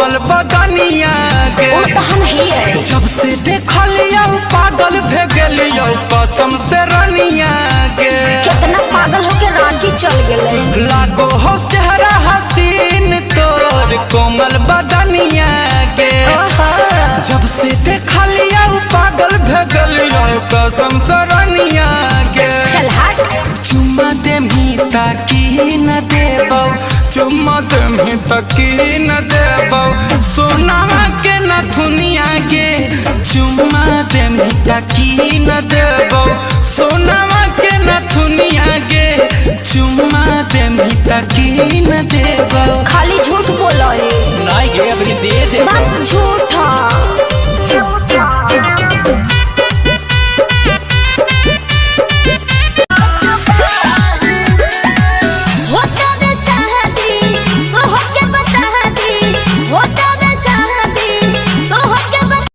कोमल बदनिया के जब से देखलिया पागल भे गेलियो कसम से रनिया के कितना पागल होके रांची चल गेले। लागो हो चेहरा हसीन तोर कोमल बदनिया के जब से देखलिया पागल भे गेलियो कसम से रनिया के चल हट। चुम्मा देमी ताकी न देबो चुम्मा देमी ताकी न देबो सोनावा के नथुनिया के चुम्मा देमी ताकी न देबो सोनावा के नथुनिया के चुम्मा देमी ताकी न देबो। खाली झूठ बोलो नहीं गे अबरी दे दे बात झूठा।